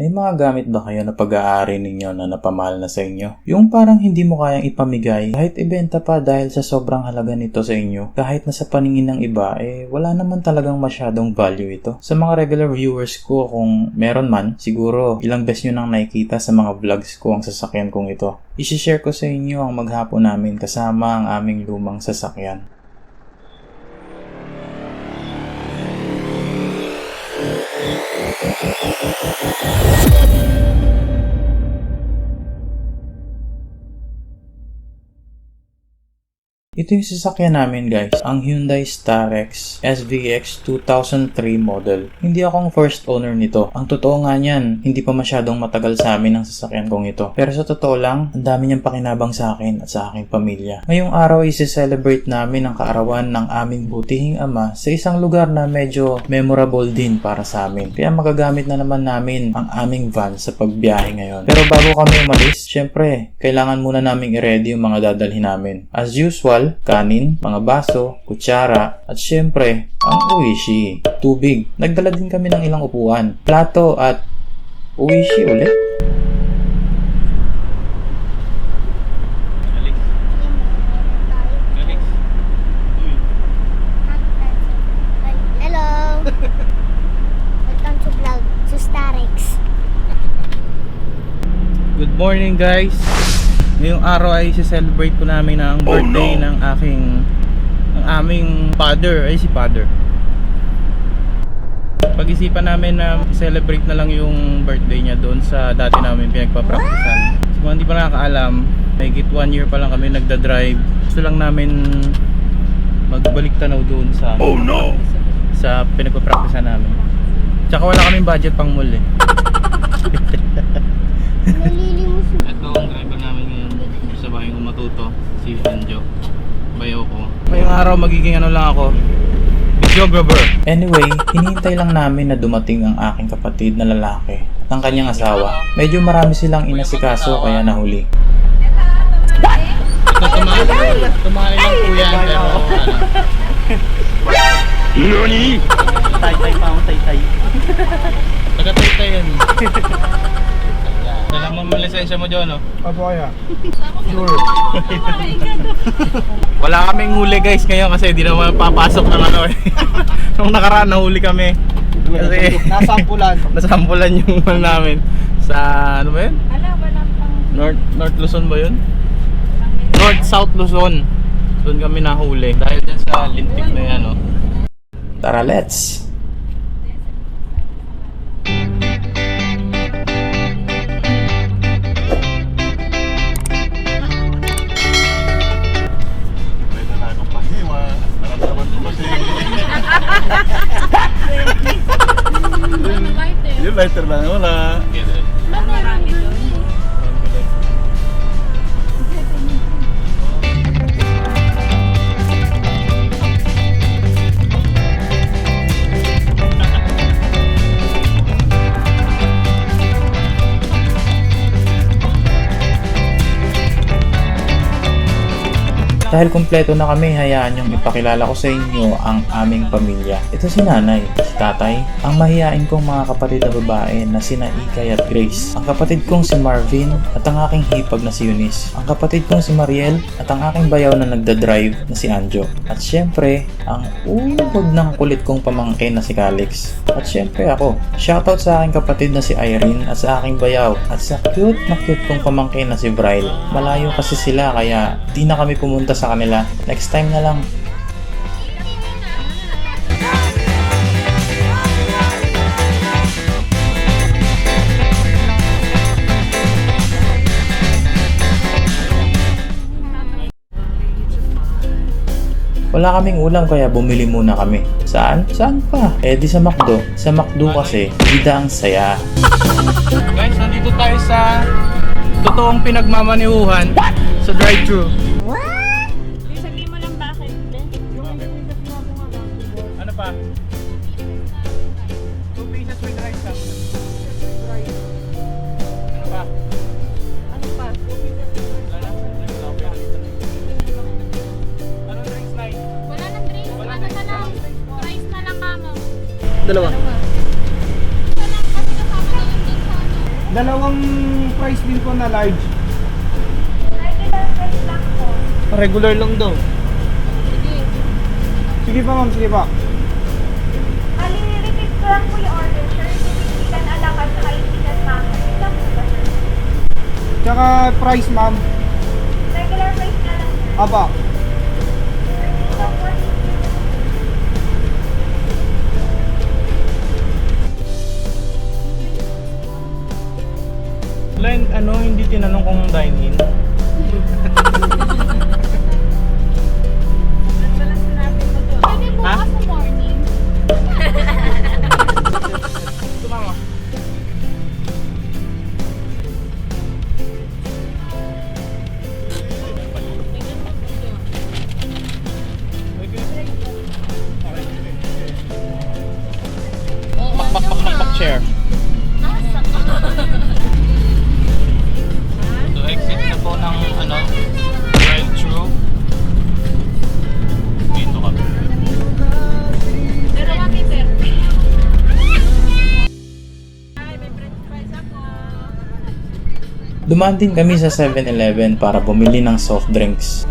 May mga gamit ba kayo na pag-aari ninyo na napamahal na sa inyo? Yung parang hindi mo kayang ipamigay kahit ibenta pa dahil sa sobrang halaga nito sa inyo. Kahit na sa paningin ng iba, wala naman talagang masyadong value ito. Sa mga regular viewers ko, kung meron man, siguro ilang beses nyo nang nakikita sa mga vlogs ko ang sasakyan kong ito. I-share ko sa inyo ang maghapon namin kasama ang aming lumang sasakyan. Ito yung sasakyan namin guys, ang Hyundai Starex SVX 2003 model. Hindi akong first owner nito. Ang totoo nga niyan, hindi pa masyadong matagal sa amin ang sasakyan kong ito. Pero sa totoo lang, ang dami niyang pakinabang sa akin at sa aking pamilya. Ngayong araw ay celebrate namin ang kaarawan ng aming butihing ama sa isang lugar na medyo memorable din para sa amin. Kaya magagamit na naman namin ang aming van sa pagbiyahe ngayon. Pero bago kami umalis, syempre, kailangan muna naming i-ready yung mga dadalhin namin. As usual, kanin, mga baso, kutsara, at syempre, ang uwishi, tubig. Nagdala din kami ng ilang upuan, plato at uwishi ulit. Hello! Welcome to vlog to Starex. Good morning guys! Ngayong araw ay celebrate po namin ang birthday ng aming father, si father. Pag-isipan namin na celebrate na lang yung birthday niya doon sa dati namin pinagpa-practicean. So kung hindi pa nakakaalam, higit 1 year pa lang kami nagda-drive. Gusto lang namin magbalik tanaw doon sa sa pinagpa-practicean namin. Tsaka wala kaming budget pang mall eh. Nalilimos mo. Ito ang driver namin ngayon. Sa bahay ko matuto, si Anjo. Bayo ko. Ngayong araw magiging ano lang ako, videographer. Anyway, hinihintay lang namin na dumating ang aking kapatid na lalaki at ang kanyang asawa. Medyo marami silang inasikaso kaya nahuli. Ito tumahay lang po yan pero ano. NANI?! Tay-tay pa akong tay-tay. Taga-tay-tay yan. Dala mo ang lisensya mo dyan, no? Apo kaya? Sure. Wala kaming huli guys ngayon kasi di naman papasok ng ano eh. Nung nakaraan nahuli kami. Kasi nasampulan yung ano namin. Sa ano ba yun? North Luzon ba yun? North-South Luzon. Doon kami nahuli. Dahil dyan sa lintik na yan, no? Tara, let's! Yung lighter lang, wala. Dahil kumpleto na kami, hayaan niyong ipakilala ko sa inyo ang aming pamilya. Ito si nanay, si tatay, ang mahihain kong mga kapatid na babae na sina Ikay at Grace. Ang kapatid kong si Marvin at ang aking hipag na si Eunice. Ang kapatid kong si Mariel at ang aking bayaw na nagdadrive na si Anjo. At syempre, ang ulog ng kulit kong pamangkin na si Calix. At syempre ako. Shoutout sa aking kapatid na si Irene at sa aking bayaw at sa cute kong pamangkin na si Bryle. Malayo kasi sila kaya di na kami pumunta sa kanila. Next time na lang. Wala kaming ulam kaya bumili muna kami. Saan? Saan pa? Di sa McDo. Sa McDo kasi, bida ang saya. Guys, nandito tayo sa totoong pinagmamanihuhan sa drive-thru. Sabihin mo lang bakit. Ano pa? 2 pieces with rice lang. Ano pa? Ano pa? Wala na. Anong drinks na yun? Wala nang drinks. Ano na lang? Rice na lang kamo. Dalawa. Isa lang kasi kasama na yung dun sa ano. Dalawang price din po na large. Regular price lang po. Regular lang daw. Sige pa ma'am, sige pa. Repeat ko lang po yung order, sir. Chicken alakan sa chicken masa. Yun lang po ba, sir? Tsaka price ma'am. Regular price na lang. Aba. Ito po. Len, ano, hindi tinanong kung dine-in. Pwede bukas sa morning. Tumama. Makmak chair. So exit na po ng ano, drive-thru. Dito kami. Pero kami, sir. Dumaan din kami sa 7-Eleven para bumili ng soft drinks.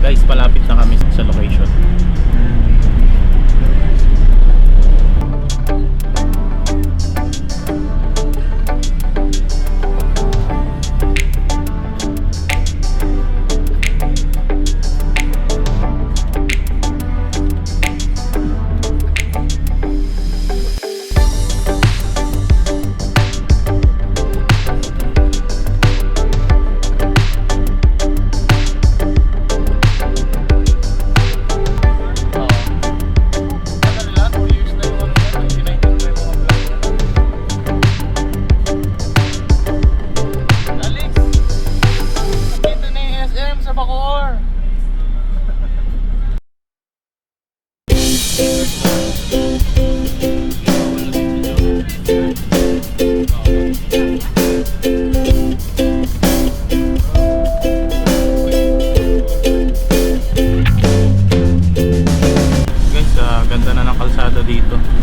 Guys, palapit na kami sa location.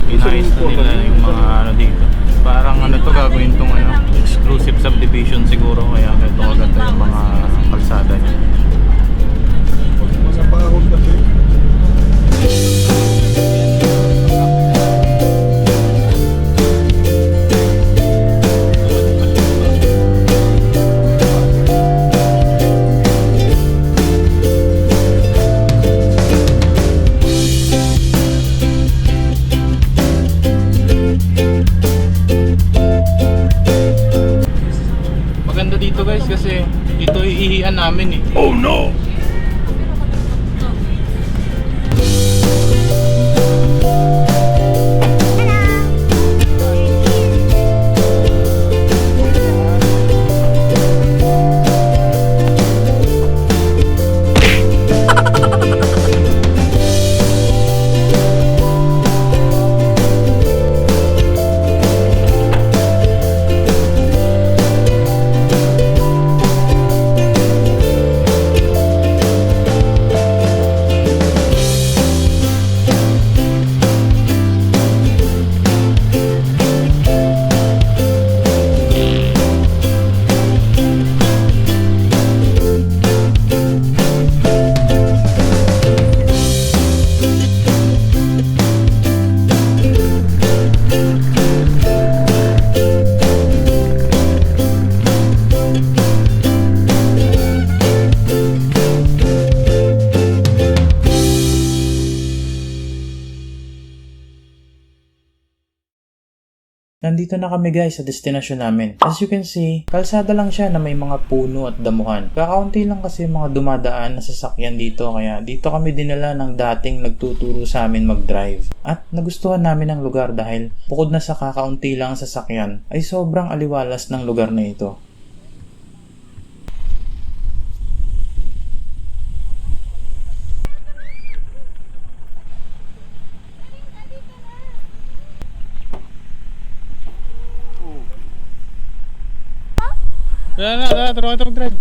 Inayos na nila yung mga ano dito. Parang ano to, gagawin tong ano, exclusive subdivision siguro, kaya ito agad yung mga kalsada niya. Sa pangakot kasi. Maganda dito guys kasi dito iihian namin eh. Oh no! Nandito na kami guys sa destinasyon namin. As you can see, kalsada lang siya na may mga puno at damuhan. Kakaunti lang kasi mga dumadaan na sasakyan dito kaya dito kami dinala ng dating nagtuturo sa amin mag-drive. At nagustuhan namin ang lugar dahil bukod na sa kakaunti lang ang sasakyan ay sobrang aliwalas ng lugar na ito. Tara, turuan kita mag-drive.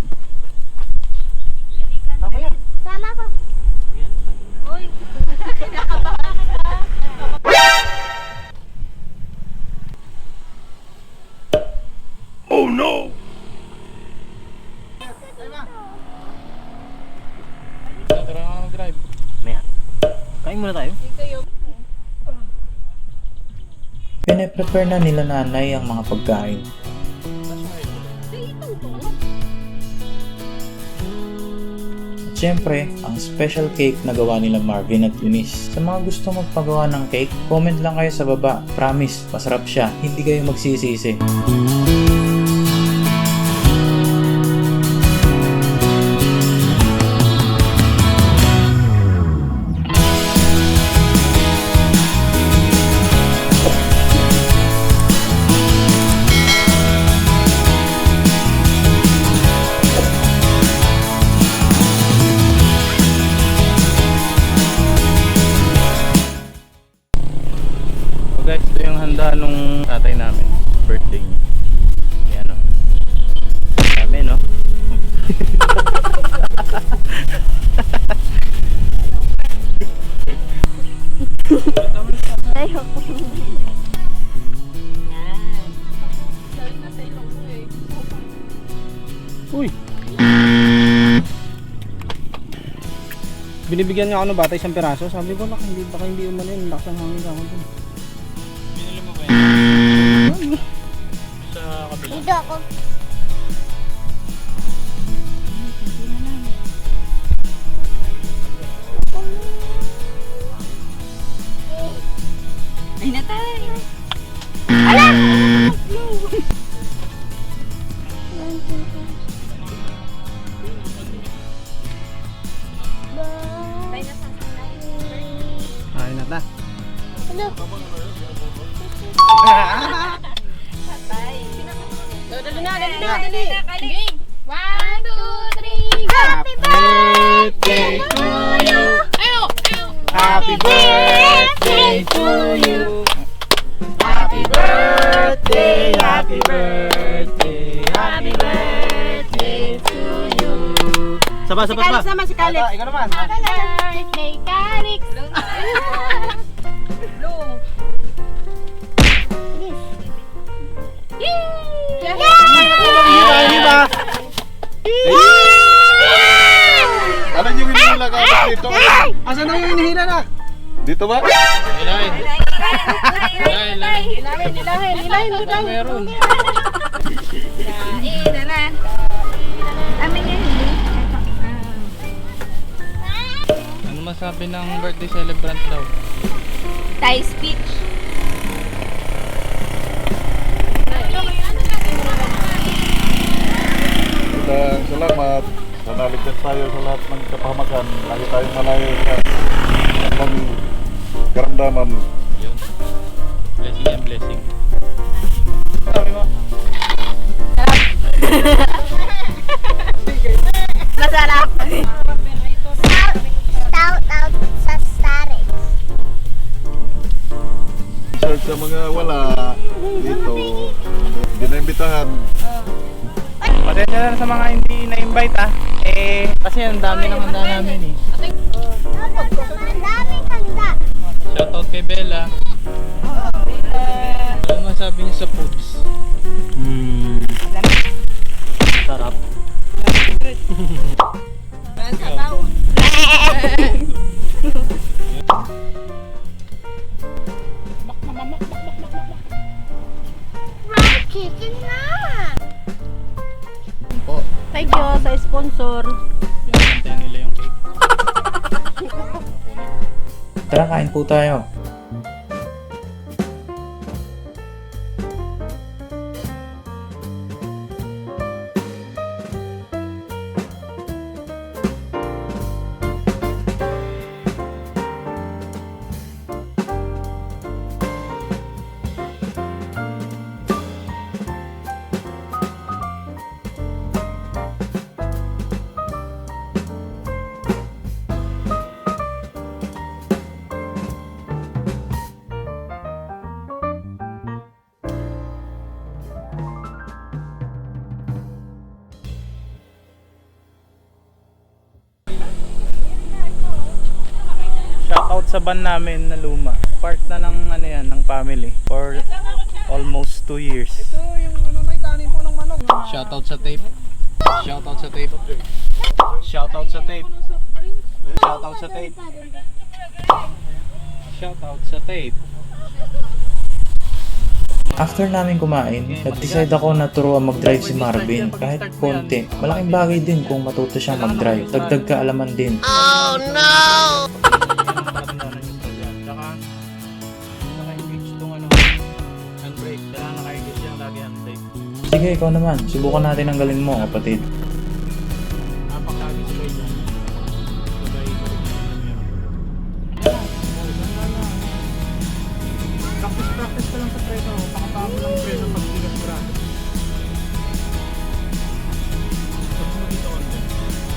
Sama ko. Uy. Oh no! Tara ka mag-drive. Kain muna tayo. Pine-prepare na nila nanay ang mga pagkain. At syempre, ang special cake na gawa nila Marvin at Eunice. Sa mga gusto magpagawa ng cake, comment lang kayo sa baba. Promise, masarap siya. Hindi kayo magsisisi. Guys, ito yung handa nung tatay namin. Birthday niya. Ayan o. Dami no? Uy! Binibigyan niya ako ng bata isang piraso. Sabi ko, baka hindi umano yun. Lakas ng hangin ako dun. Binili mo ba yan? Sa kabila. Dito ako. Ay, natay. Ala! Ay, nata. Hello. Dali. Game. 1, 2, 3, go! Happy birthday to you. Happy birthday to you. Happy birthday, happy birthday, happy birthday to you. Saba. Calix naman, si Calix. Ikaw naman. Birthday, Calix. Blue. Hindi ba? Ano yung hinihila ka dito? Asan na yung hinihila na? Dito ba? Hilahin. Ilahin. Meron. Naman. Amin yan, hindi. Ano masabi ng birthday celebrant daw? Thai speech. Salamat. Sana ligtas tayo sa lahat ng kapahamakan. Lagi tayong malayo sa ng karamdaman. Yun. Blessing and blessing. Sabi mo? Masarap. Shout out sa Starex. Sa mga wala dito, hindi na imbitahan. Pasensya na sa mga hindi na-invite kasi ang dami ng handa namin eh. Ang daming handa. Shoutout kay Bella. Ano masabi niyo sa foods? Sarap. Chicken na. Thank you sa sponsor. Pinantayan nila yung cake. Tara, kain po tayo. sa van namin na luma. Part na ng ano yan, ng family for almost 2 years. Ito yung ano, may kanin po ng manok. Shoutout sa tape. Shoutout sa tape. Shoutout sa tape. Shoutout sa tape. Shoutout sa tape. After namin kumain, nag-decide ako na turuan mag-drive si Marvin kahit konti. Malaking bagay din kung matuto siyang mag-drive. Dagdag kaalaman din. Oh no! Tsaka naka-engage tong ano, handbrake. Kailangan naka-engage yung lagi handbrake. Sige, ikaw naman. Subukan natin ang galing mo, kapatid. Napakagay sabay dyan. Sabay balik naman yun. Practice ka lang sa preno. Pakapako lang yung preno pag hindi ka sigurado. Pagsunod dito konti.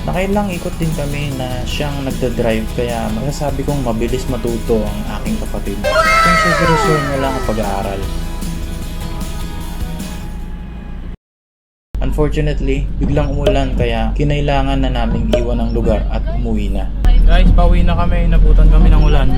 Nakailang ikot din kami na siyang nagda-drive kaya masasabi kong mabilis matuto ang aking kapatid. Kung siya seryosohin niya lang ang pag-aaral. Unfortunately, biglang umulan kaya kinailangan na naming iwan ang lugar at umuwi na. Guys, pauwi na kami. Nabutan kami ng ulan.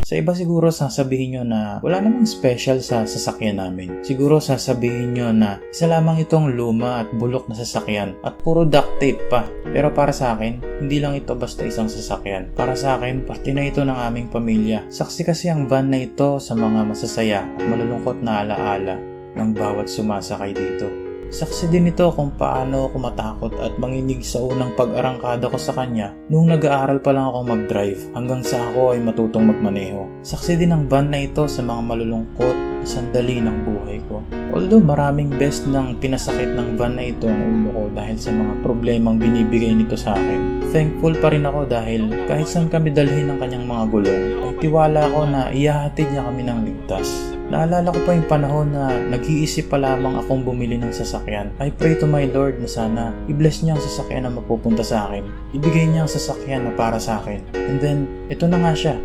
Sa iba siguro sasabihin nyo na wala namang special sa sasakyan namin. Siguro sasabihin nyo na isa lamang itong luma at bulok na sasakyan at puro duct tape pa. Pero para sa akin, hindi lang ito basta isang sasakyan. Para sa akin, parte na ito ng aming pamilya. Saksi kasi ang van na ito sa mga masasaya at malulungkot na alaala ng bawat sumasakay dito. Saksi din ito kung paano ako matakot at manginig sa unang pag-arangkada ko sa kanya nung nag-aaral pa lang ako mag-drive hanggang sa ako ay matutong magmaneho. Saksi din ang van na ito sa mga malulungkot na sandali ng buhay ko. Although maraming best nang pinasakit ng van na ito ang ulo ko dahil sa mga problemang binibigay nito sa akin. Thankful pa rin ako dahil kahit saan kami dalhin ng kanyang mga gulong, ay tiwala ako na ihahatid niya kami ng ligtas. Naalala ko pa yung panahon na nag-iisip pa lamang akong bumili ng sasakyan. I pray to my Lord na sana i-bless niya ang sasakyan na mapupunta sa akin. Ibigay niya ang sasakyan na para sa akin. And then, ito na nga siya.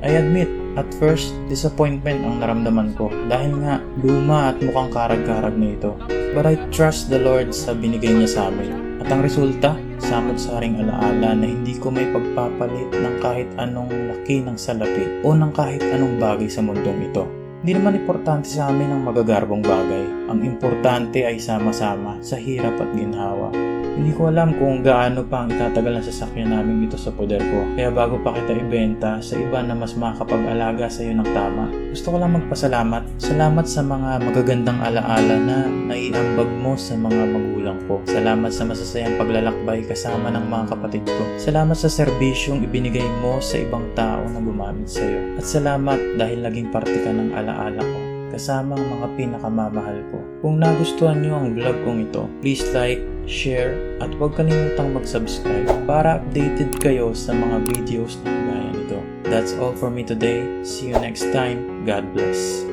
I admit, at first, disappointment ang naramdaman ko dahil nga luma at mukhang karag-karag na ito. But I trust the Lord sa binigay niya sa amin. At ang resulta, samot-saring alaala na hindi ko may pagpapalit ng kahit anong laki ng salapi o ng kahit anong bagay sa mundong ito. Hindi naman importante sa amin ang magagarbong bagay. Ang importante ay sama-sama sa hirap at ginhawa. Hindi ko alam kung gaano pa ang itatagal na sasakyan namin dito sa poder ko. Kaya bago pa kita ibenta sa iba na mas makakapag-alaga sa iyo ng tama, gusto ko lang magpasalamat. Salamat sa mga magagandang alaala na naiambag mo sa mga magulang ko. Salamat sa masasayang paglalakbay kasama ng mga kapatid ko. Salamat sa serbisyong ibinigay mo sa ibang tao na gumamit sa iyo. At salamat dahil naging parte ka ng alaala ko kasama ang mga pinakamamahal ko. Kung nagustuhan niyo ang vlog kong ito, please like, share, at huwag kalimutang mag-subscribe para updated kayo sa mga videos na gaya nito. That's all for me today. See you next time. God bless.